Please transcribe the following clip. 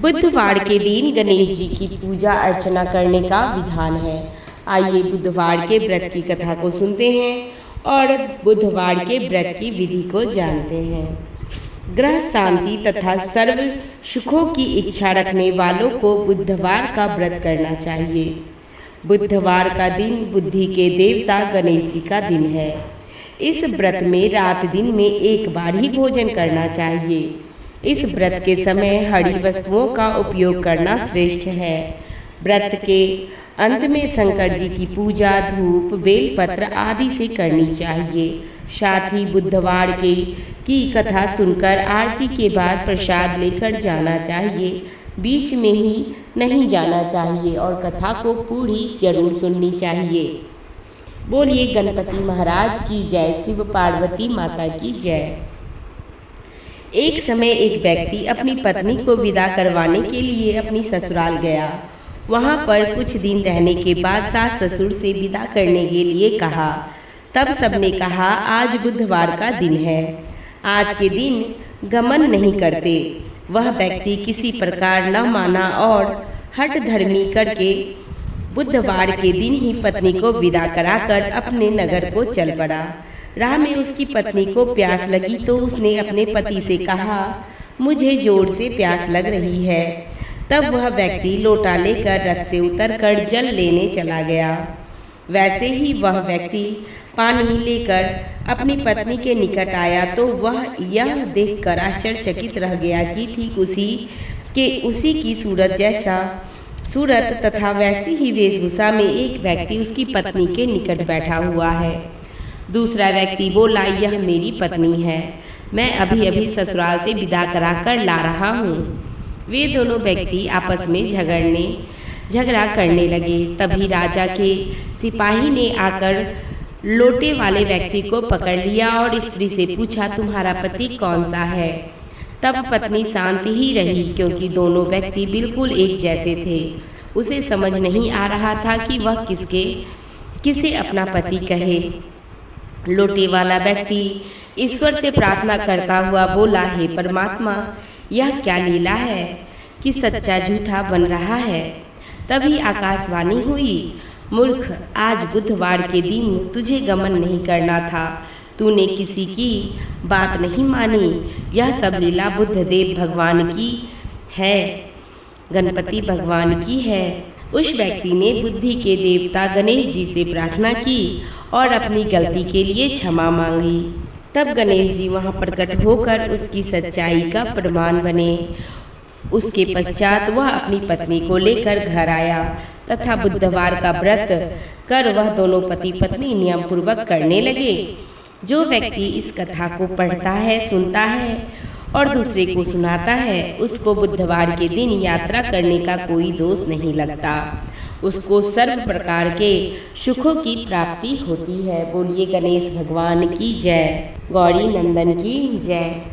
बुधवार के दिन गणेश जी की पूजा अर्चना करने का विधान है। आइए बुधवार के व्रत की कथा को सुनते हैं और बुधवार के व्रत की विधि को जानते हैं। ग्रह शांति तथा सर्व सुखों की इच्छा रखने वालों को बुधवार का व्रत करना चाहिए। बुधवार का दिन बुद्धि के देवता गणेश जी का दिन है। इस व्रत में रात दिन में एक बार ही भोजन करना चाहिए। इस व्रत के समय हरी वस्तुओं का उपयोग करना श्रेष्ठ है। व्रत के अंत में शंकर जी की पूजा धूप बेलपत्र आदि से करनी चाहिए। साथ ही बुधवार की कथा सुनकर आरती के बाद प्रसाद लेकर जाना चाहिए। बीच में ही नहीं जाना चाहिए और कथा को पूरी जरूर सुननी चाहिए। बोलिए गणपति महाराज की जय, शिव पार्वती माता की जय। एक समय एक व्यक्ति अपनी पत्नी को विदा करवाने के लिए अपनी ससुराल गया। वहां पर कुछ दिन रहने के बाद सास ससुर से विदा करने के लिए कहा। तब सबने कहा आज बुधवार का दिन है, आज के दिन गमन नहीं करते। वह व्यक्ति किसी प्रकार न माना और हठ धर्मी करके बुधवार के दिन ही पत्नी को विदा कराकर अपने नगर को चल पड़ा। राह में उसकी पत्नी को प्यास लगी तो उसने अपने पति से कहा, मुझे जोर से प्यास लग रही है। तब वह व्यक्ति लोटा लेकर रथ से उतरकर जल लेने चला गया। वैसे ही वह व्यक्ति पानी लेकर अपनी पत्नी के निकट आया तो वह यह देखकर आश्चर्यचकित रह गया कि ठीक उसी की सूरत तथा वैसी ही वेशभूषा में एक व्यक्ति उसकी पत्नी के निकट बैठा हुआ है। दूसरा व्यक्ति बोला, यह मेरी पत्नी है, मैं अभी अभी ससुराल से विदा कराकर ला रहा हूँ। वे दोनों व्यक्ति आपस में झगड़ा करने लगे। तभी राजा के सिपाही ने आकर लोटे वाले व्यक्ति को पकड़ लिया और स्त्री से पूछा, तुम्हारा पति कौन सा है? तब पत्नी शांत ही रही क्योंकि दोनों व्यक्ति बिल्कुल एक जैसे थे। उसे समझ नहीं आ रहा था कि वह किसे अपना पति कहे। लोटे वाला व्यक्ति ईश्वर से प्रार्थना करता हुआ बोला, हे परमात्मा, यह क्या लीला है कि सच्चा झूठा बन रहा है। तभी आकाशवाणी हुई, मूर्ख, आज बुधवार के दिन तुझे गमन नहीं करना था, तूने किसी की बात नहीं मानी। यह सब लीला बुद्धदेव भगवान की है, गणपति भगवान की है। उस व्यक्ति ने बुद्धि के देवता गणेश जी से प्रार्थना की और अपनी गलती के लिए क्षमा मांगी। तब गणेश जी वहां प्रकट होकर उसकी सच्चाई का प्रमाण बने। उसके पश्चात वह अपनी पत्नी को लेकर घर आया तथा बुधवार का व्रत कर वह दोनों पति पत्नी नियम पूर्वक करने लगे। जो व्यक्ति इस कथा को पढ़ता है, सुनता है और दूसरे को सुनाता है, उसको बुधवार के दिन यात्रा करने का कोई दोष नहीं लगता। उसको सर्व प्रकार के सुखों की प्राप्ति होती है। बोलिए गणेश भगवान की जय, गौरी नंदन की जय।